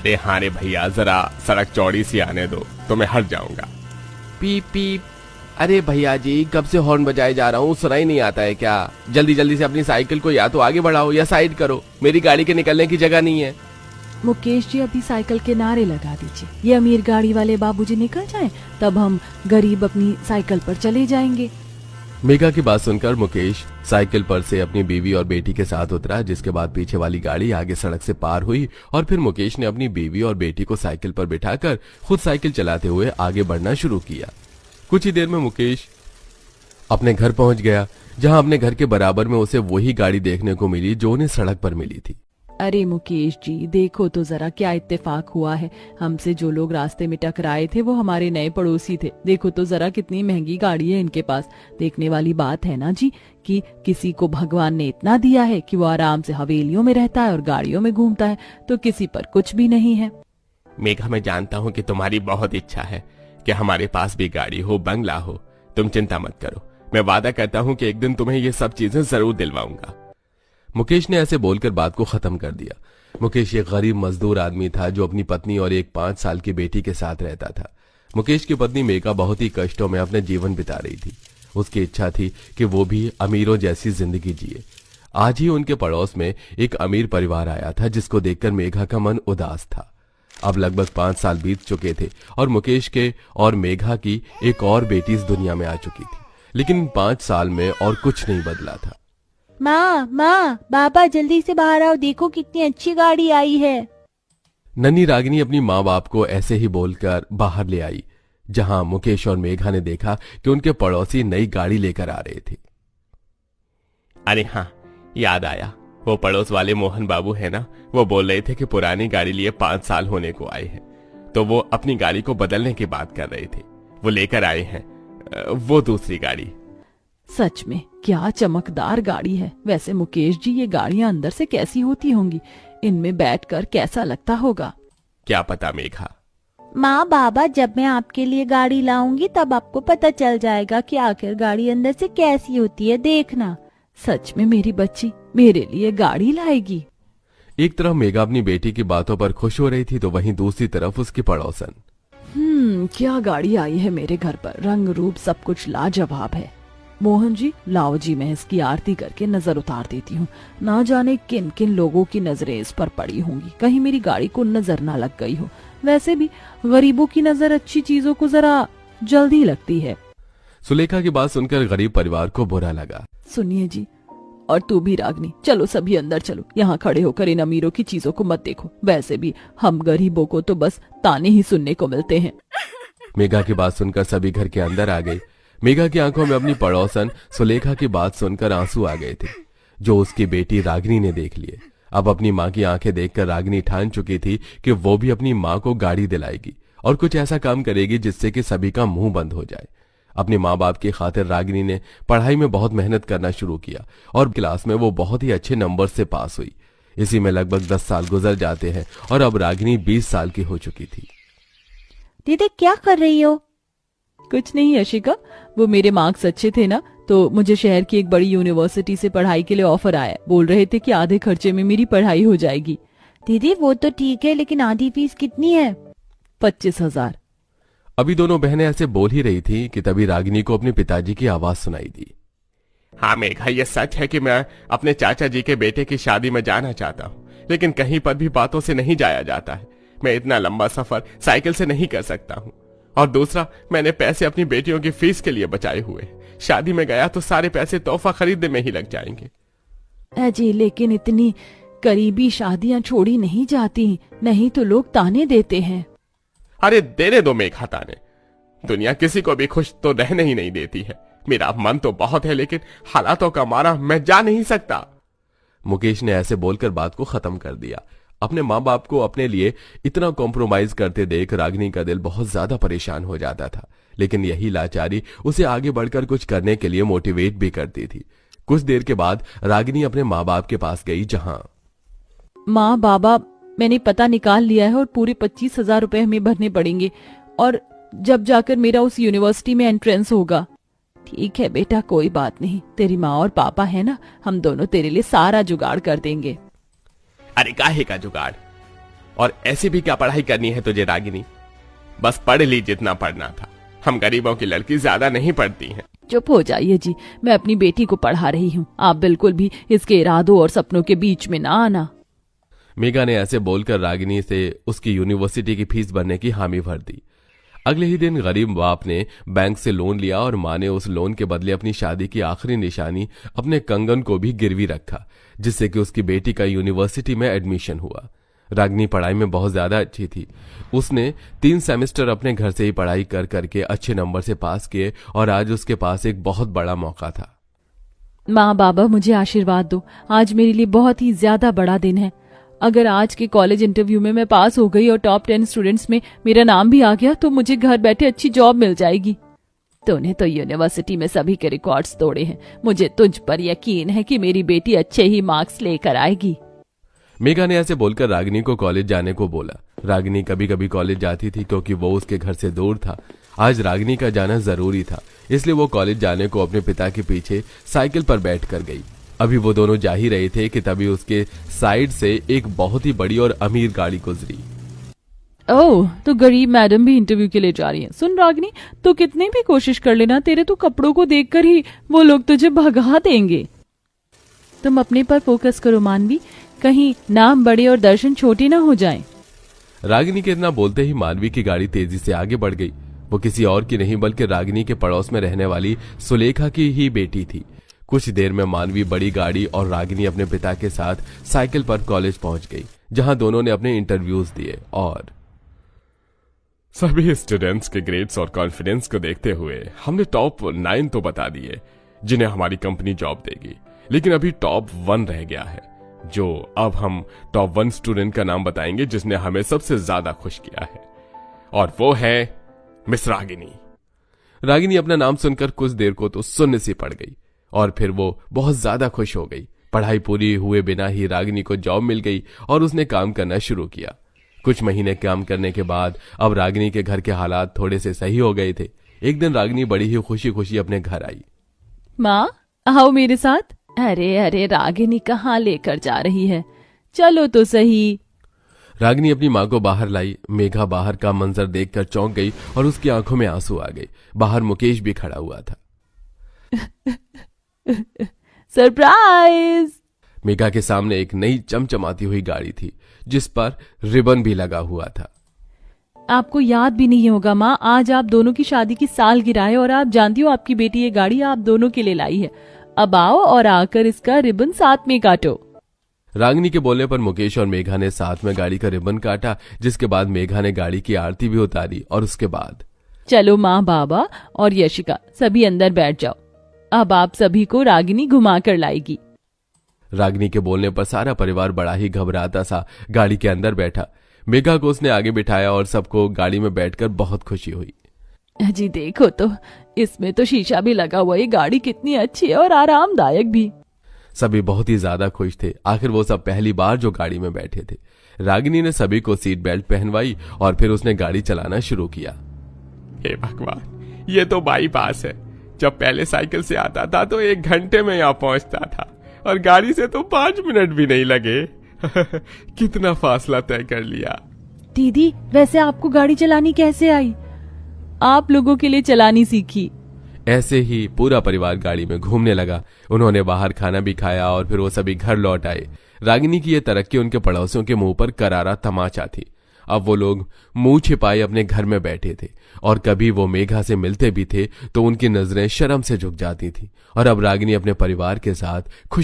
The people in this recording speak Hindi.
अरे हाँ रे भैया, जरा सड़क चौड़ी सी आने दो तो मैं हट जाऊंगा। पीप पीप। अरे भैया जी, कब से हॉर्न बजाए जा रहा हूँ, सुनाई नहीं आता है क्या? जल्दी जल्दी से अपनी साइकिल को या तो आगे बढ़ाओ या साइड करो, मेरी गाड़ी के निकलने की जगह नहीं है। मुकेश जी अभी साइकिल के नारे लगा दीजिए, ये अमीर गाड़ी वाले बाबूजी निकल जाएं, तब हम गरीब अपनी साइकिल पर चले जाएंगे। मेघा की बात सुनकर मुकेश साइकिल पर से अपनी बीवी और बेटी के साथ उतरा, जिसके बाद पीछे वाली गाड़ी आगे सड़क से पार हुई और फिर मुकेश ने अपनी बीवी और बेटी को साइकिल पर बिठाकर खुद साइकिल चलाते हुए आगे बढ़ना शुरू किया। कुछ ही देर में मुकेश अपने घर पहुंच गया, जहां अपने घर के बराबर में उसे वही गाड़ी देखने को मिली जो उन्हें सड़क पर मिली थी। अरे मुकेश जी, देखो तो जरा क्या इत्तेफाक हुआ है। हमसे जो लोग रास्ते में टकराए थे वो हमारे नए पड़ोसी थे। देखो तो जरा कितनी महंगी गाड़ी है इनके पास। देखने वाली बात है ना जी कि किसी को भगवान ने इतना दिया है कि वो आराम से हवेलियों में रहता है और गाड़ियों में घूमता है, तो किसी पर कुछ भी नहीं है। मेघा, मैं जानता हूँ कि तुम्हारी बहुत इच्छा है कि हमारे पास भी गाड़ी हो, बंगला हो। तुम चिंता मत करो, मैं वादा करता हूँ कि एक दिन तुम्हें ये सब चीजें जरूर दिलवाऊंगा। मुकेश ने ऐसे बोलकर बात को खत्म कर दिया। मुकेश एक गरीब मजदूर आदमी था जो अपनी पत्नी और एक 5 साल की बेटी के साथ रहता था। मुकेश की पत्नी मेघा बहुत ही कष्टों में अपने जीवन बिता रही थी। उसकी इच्छा थी कि वो भी अमीरों जैसी जिंदगी जिए। आज ही उनके पड़ोस में एक अमीर परिवार आया था, जिसको देखकर मेघा का मन उदास था। अब लगभग 5 साल बीत चुके थे और मुकेश के और मेघा की एक और बेटी इस दुनिया में आ चुकी थी, लेकिन इन 5 साल में और कुछ नहीं बदला था। माँ, बाबा जल्दी से बाहर आओ, देखो कितनी अच्छी गाड़ी आई है। नन्ही रागिनी अपनी माँ बाप को ऐसे ही बोलकर बाहर ले आई, जहां मुकेश और मेघा ने देखा कि उनके पड़ोसी नई गाड़ी लेकर आ रहे थे। अरे हाँ, याद आया, वो पड़ोस वाले मोहन बाबू है ना, वो बोल रहे थे कि पुरानी गाड़ी लिए 5 साल होने को आए हैं, तो वो अपनी गाड़ी को बदलने की बात कर रहे थे। वो लेकर आए हैं वो दूसरी गाड़ी। सच में क्या चमकदार गाड़ी है। वैसे मुकेश जी, ये गाड़ियां अंदर से कैसी होती होंगी, इनमें बैठकर कैसा लगता होगा? क्या पता मेघा। माँ बाबा, जब मैं आपके लिए गाड़ी लाऊंगी तब आपको पता चल जाएगा कि आखिर गाड़ी अंदर से कैसी होती है, देखना। सच में मेरी बच्ची मेरे लिए गाड़ी लाएगी? एक तरफ मेघा अपनी बेटी की बातों पर खुश हो रही थी, तो वहीं दूसरी तरफ उसकी पड़ोसन। क्या गाड़ी आई है मेरे घर पर, रंग रूप सब कुछ लाजवाब है। मोहन जी, लाओ जी, मैं इसकी आरती करके नजर उतार देती हूँ। ना जाने किन किन लोगों की नजरें इस पर पड़ी होंगी, कहीं मेरी गाड़ी को नजर ना लग गई हो। वैसे भी गरीबों की नजर अच्छी चीजों को जरा जल्दी लगती है। सुलेखा की बात सुनकर गरीब परिवार को बुरा लगा। सुनिए जी, और तू भी रागनी, चलो सभी अंदर चलो। यहाँ खड़े होकर इन अमीरों की चीजों को मत देखो। वैसे भी हम गरीबों को तो बस ताने ही सुनने को मिलते हैं। मेघा की बात सुनकर सभी घर के अंदर आ गए। मेघा की आंखों में अपनी पड़ोसन सुलेखा की बात सुनकर आंसू आ गए थे, जो उसकी बेटी रागिनी ने देख लिए। अब अपनी माँ की आंखें देखकर रागिनी ठान चुकी थी कि वो भी अपनी माँ को गाड़ी दिलाएगी और कुछ ऐसा काम करेगी जिससे कि सभी का मुंह बंद हो जाए। अपने माँ बाप की खातिर रागिनी ने पढ़ाई में बहुत मेहनत करना शुरू किया और क्लास में वो बहुत ही अच्छे नंबर से पास हुई। इसी में लगभग 10 साल गुजर जाते हैं और अब रागिनी 20 साल की हो चुकी थी। दीदी क्या कर रही हो? कुछ नहीं यशिका, वो मेरे मार्क्स अच्छे थे ना, तो मुझे शहर की एक बड़ी यूनिवर्सिटी से पढ़ाई के लिए ऑफर आया। बोल रहे थे कि आधे खर्चे में मेरी पढ़ाई हो जाएगी। दीदी वो तो ठीक है, लेकिन आधी फीस कितनी है? 25,000। अभी दोनों बहनें ऐसे बोल ही रही थी कि तभी रागिनी को अपने पिताजी की आवाज सुनाई दी। हाँ मेघा, ये सच है कि मैं अपने चाचा जी के बेटे की शादी में जाना चाहता हूँ, लेकिन कहीं पर भी बातों से नहीं जाया जाता है। मैं इतना लंबा सफर साइकिल से नहीं कर सकता हूँ, और दूसरा, मैंने पैसे अपनी बेटियों की फीस के लिए बचाए हुए। शादी में गया तो सारे पैसे तोहफा खरीदने में ही लग जाएंगे। अजी, लेकिन इतनी करीबी शादियां छोड़ी नहीं जाती, नहीं तो लोग ताने देते हैं। अरे देने दो मेघा ताने, दुनिया किसी को भी खुश तो रहने ही नहीं देती है। मेरा मन तो बहुत है, लेकिन हालातों का मारा मैं जा नहीं सकता। मुकेश ने ऐसे बोलकर बात को खत्म कर दिया। अपने माँ बाप को अपने लिए इतना कॉम्प्रोमाइज करते देख रागिनी का दिल बहुत ज्यादा परेशान हो जाता था, लेकिन यही लाचारी उसे आगे बढ़कर कुछ करने के लिए मोटिवेट भी करती थी। कुछ देर के बाद रागिनी अपने माँ बाप के पास गई, जहां माँ बाबा, मैंने पता निकाल लिया है और पूरे 25,000 रुपए हमें भरने पड़ेंगे, और जब जाकर मेरा उस यूनिवर्सिटी में एंट्रेंस होगा। ठीक है बेटा, कोई बात नहीं, तेरी माँ और पापा है ना, हम दोनों तेरे लिए सारा जुगाड़ कर देंगे। अरे काहे का जुगाड़? और ऐसे भी क्या पढ़ाई करनी है तुझे रागिनी? बस पढ़ ली जितना पढ़ना था। हम गरीबों की लड़की ज्यादा नहीं पढ़ती हैं। चुप हो जाइए जी, मैं अपनी बेटी को पढ़ा रही हूँ। आप बिल्कुल भी इसके इरादों और सपनों के बीच में ना आना। मेघा ने ऐसे बोलकर रागिनी से उसकी यूनिवर्सिटी की फीस भरने की हामी भर दी। अगले ही दिन गरीब बाप ने बैंक से लोन लिया और मां ने उस लोन के बदले अपनी शादी की आखिरी निशानी अपने कंगन को भी गिरवी रखा, जिससे कि उसकी बेटी का यूनिवर्सिटी में एडमिशन हुआ। रागिनी पढ़ाई में बहुत ज्यादा अच्छी थी। उसने 3 सेमेस्टर अपने घर से ही पढ़ाई कर करके अच्छे नंबर से पास किए और आज उसके पास एक बहुत बड़ा मौका था। माँ बाबा, मुझे आशीर्वाद दो। आज मेरे लिए बहुत ही ज्यादा बड़ा दिन है। अगर आज के कॉलेज इंटरव्यू में मैं पास हो गई और टॉप 10 स्टूडेंट्स में मेरा नाम भी आ गया तो मुझे घर बैठे अच्छी जॉब मिल जाएगी। तूने तो यूनिवर्सिटी में सभी के रिकॉर्ड्स तोड़े हैं। मुझे तुझ पर यकीन है कि मेरी बेटी अच्छे ही मार्क्स लेकर आएगी। मेघा ने ऐसे बोलकर रागिनी को कॉलेज जाने को बोला। रागिनी कभी कभी कॉलेज जाती थी क्योंकि वो उसके घर से दूर था। आज रागिनी का जाना जरूरी था, इसलिए वो कॉलेज जाने को अपने पिता के पीछे साइकिल पर बैठ कर गई। अभी वो दोनों जा ही रहे थे कि तभी उसके साइड से एक बहुत ही बड़ी और अमीर गाड़ी गुजरी। ओह, तो गरीब मैडम भी इंटरव्यू के लिए जा रही हैं। सुन रागिनी, तो कितनी भी कोशिश कर लेना, तेरे तो कपड़ों को देखकर ही वो लोग तुझे भगा देंगे। तुम अपने पर फोकस करो मानवी, कहीं नाम बड़े और दर्शन छोटे ना हो जाएं। रागिनी के इतना बोलते ही मानवी की गाड़ी तेजी से आगे बढ़ गई। वो किसी और की नहीं बल्कि रागिनी के पड़ोस में रहने वाली सुलेखा की ही बेटी थी। कुछ देर में मानवी बड़ी गाड़ी और रागिनी अपने पिता के साथ साइकिल पर कॉलेज पहुंच गई, जहां दोनों ने अपने इंटरव्यूज दिए। और सभी स्टूडेंट्स के ग्रेड्स और कॉन्फिडेंस को देखते हुए हमने टॉप 9 तो बता दिए जिन्हें हमारी कंपनी जॉब देगी, लेकिन अभी टॉप 1 रह गया है। जो अब हम टॉप 1 स्टूडेंट का नाम बताएंगे जिसने हमें सबसे ज्यादा खुश किया है, और वो है मिस रागिनी। रागिनी अपना नाम सुनकर कुछ देर को तो सुन्न सी पड़ गई और फिर वो बहुत ज्यादा खुश हो गई। पढ़ाई पूरी हुए बिना ही रागिनी को जॉब मिल गई और उसने काम करना शुरू किया। कुछ महीने काम करने के बाद अब रागिनी के घर के हालात थोड़े से सही हो गए थे। एक दिन रागिनी बड़ी ही खुशी खुशी अपने घर आई। माँ, आओ मेरे साथ। अरे अरे, रागिनी कहाँ लेकर जा रही है? चलो तो सही। रागिनी अपनी माँ को बाहर लाई। मेघा बाहर का मंजर देखकर चौंक गई और उसकी आंखों में आंसू आ गए। बाहर मुकेश भी खड़ा हुआ था। सरप्राइज! मेघा के सामने एक नई चमचमाती हुई गाड़ी थी जिस पर रिबन भी लगा हुआ था। आपको याद भी नहीं होगा माँ, आज आप दोनों की शादी की सालगिरह है और आप जानती हो आपकी बेटी ये गाड़ी आप दोनों के लिए लाई है। अब आओ और आकर इसका रिबन साथ में काटो। रागिनी के बोलने पर मुकेश और मेघा ने साथ में गाड़ी का रिबन काटा, जिसके बाद मेघा ने गाड़ी की आरती भी उतारी और उसके बाद चलो माँ, बाबा और यशिका सभी अंदर बैठ जाओ। अब आप सभी को रागिनी घुमा कर लाएगी। रागिनी के बोलने पर सारा परिवार बड़ा ही घबराता सा गाड़ी के अंदर बैठा। मेघा को उसने आगे बिठाया और सबको गाड़ी में बैठकर बहुत खुशी हुई। जी देखो तो, इसमें तो शीशा भी लगा हुआ। ये गाड़ी कितनी अच्छी है और आरामदायक भी। सभी बहुत ही ज्यादा खुश थे। आखिर वो सब पहली बार जो गाड़ी में बैठे थे। रागिनी ने सभी को सीट बेल्ट पहनवाई और फिर उसने गाड़ी चलाना शुरू किया। हे भगवान, ये तो बाईपास है। जब पहले साइकिल से आता था तो 1 घंटे में यहाँ पहुंचता था और गाड़ी से तो 5 मिनट भी नहीं लगे। कितना फासला तय कर लिया। दीदी, वैसे आपको गाड़ी चलानी कैसे आई? आप लोगों के लिए चलानी सीखी। ऐसे ही पूरा परिवार गाड़ी में घूमने लगा। उन्होंने बाहर खाना भी खाया और फिर वो सभी घर लौट आए। रागिनी की ये तरक्की उनके पड़ोसियों के मुंह पर करारा तमाचा थी। अब वो लोग मुंह छिपाए अपने घर में बैठे थे और कभी वो मेघा से मिलते भी थे तो उनकी नजरें शर्म से झुक जाती थी। और अब रागिनी अपने परिवार के साथ खुशी